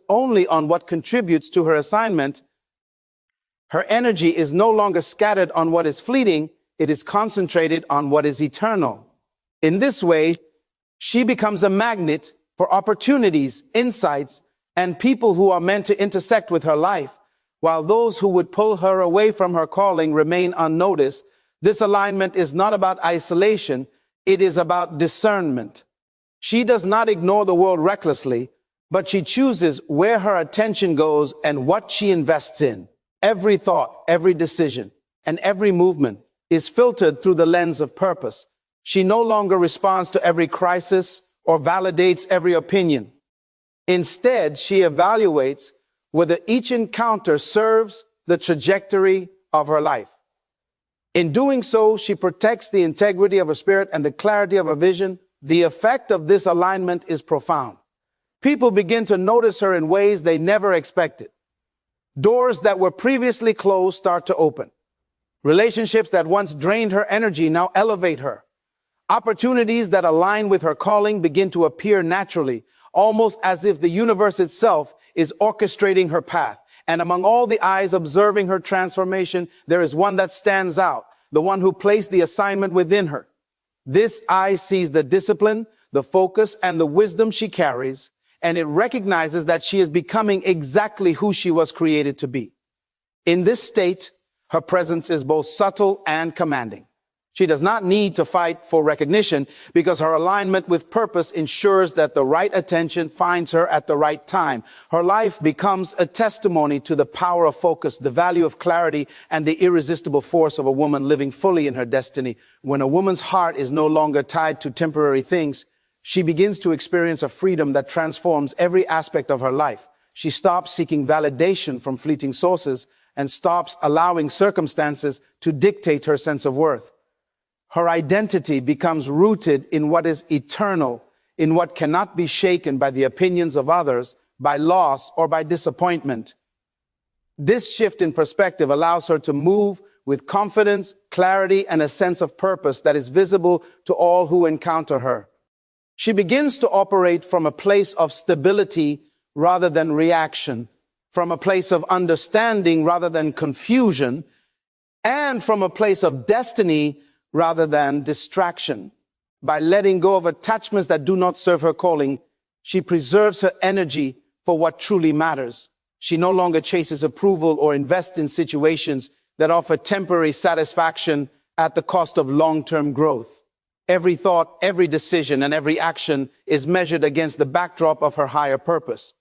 only on what contributes to her assignment, her energy is no longer scattered on what is fleeting, it is concentrated on what is eternal. In this way, she becomes a magnet for opportunities, insights, and people who are meant to intersect with her life, while those who would pull her away from her calling remain unnoticed. This alignment is not about isolation, it is about discernment. She does not ignore the world recklessly, but she chooses where her attention goes and what she invests in. Every thought, every decision, and every movement is filtered through the lens of purpose. She no longer responds to every crisis or validates every opinion. Instead, she evaluates whether each encounter serves the trajectory of her life. In doing so, she protects the integrity of her spirit and the clarity of her vision. The effect of this alignment is profound. People begin to notice her in ways they never expected. Doors that were previously closed start to open. Relationships that once drained her energy now elevate her. Opportunities that align with her calling begin to appear naturally, almost as if the universe itself is orchestrating her path. And among all the eyes observing her transformation, there is one that stands out, the one who placed the assignment within her. This eye sees the discipline, the focus, and the wisdom she carries, and it recognizes that she is becoming exactly who she was created to be. In this state, her presence is both subtle and commanding. She does not need to fight for recognition because her alignment with purpose ensures that the right attention finds her at the right time. Her life becomes a testimony to the power of focus, the value of clarity, and the irresistible force of a woman living fully in her destiny. When a woman's heart is no longer tied to temporary things, she begins to experience a freedom that transforms every aspect of her life. She stops seeking validation from fleeting sources and stops allowing circumstances to dictate her sense of worth. Her identity becomes rooted in what is eternal, in what cannot be shaken by the opinions of others, by loss, or by disappointment. This shift in perspective allows her to move with confidence, clarity, and a sense of purpose that is visible to all who encounter her. She begins to operate from a place of stability rather than reaction, from a place of understanding rather than confusion, and from a place of destiny rather than distraction. By letting go of attachments that do not serve her calling, she preserves her energy for what truly matters. She no longer chases approval or invests in situations that offer temporary satisfaction at the cost of long-term growth. Every thought, every decision, and every action is measured against the backdrop of her higher purpose.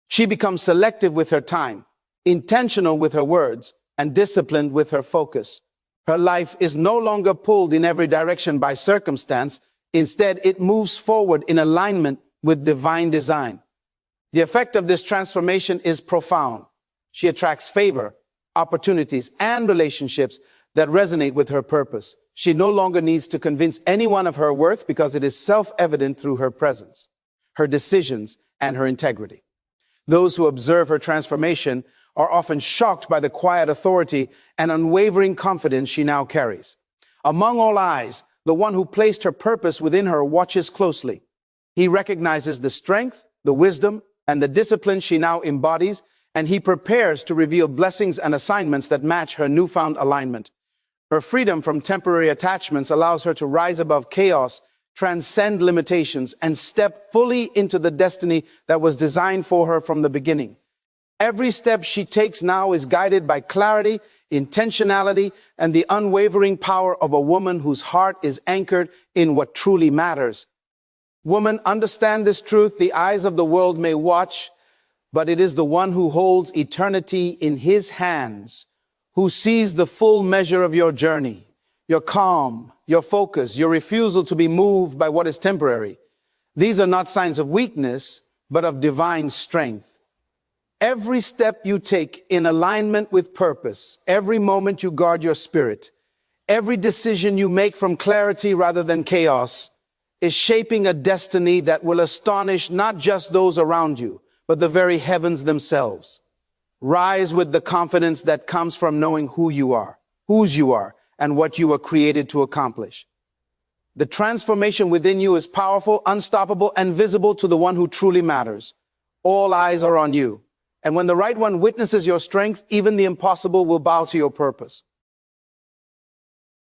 She becomes selective with her time, intentional with her words, and disciplined with her focus. Her life is no longer pulled in every direction by circumstance. Instead, it moves forward in alignment with divine design. The effect of this transformation is profound. She attracts favor, opportunities, and relationships that resonate with her purpose. She no longer needs to convince anyone of her worth because it is self-evident through her presence, her decisions, and her integrity. Those who observe her transformation are often shocked by the quiet authority and unwavering confidence she now carries. Among all eyes, the one who placed her purpose within her watches closely. He recognizes the strength, the wisdom, and the discipline she now embodies, and he prepares to reveal blessings and assignments that match her newfound alignment. Her freedom from temporary attachments allows her to rise above chaos, transcend limitations, and step fully into the destiny that was designed for her from the beginning. Every step she takes now is guided by clarity, intentionality, and the unwavering power of a woman whose heart is anchored in what truly matters. Woman, understand this truth. The eyes of the world may watch, but it is the one who holds eternity in his hands, who sees the full measure of your journey, your calm, your focus, your refusal to be moved by what is temporary. These are not signs of weakness, but of divine strength. Every step you take in alignment with purpose, every moment you guard your spirit, every decision you make from clarity rather than chaos, is shaping a destiny that will astonish not just those around you, but the very heavens themselves. Rise with the confidence that comes from knowing who you are, whose you are, and what you were created to accomplish. The transformation within you is powerful, unstoppable, and visible to the one who truly matters. all eyes are on you. And when the right one witnesses your strength, even the impossible will bow to your purpose.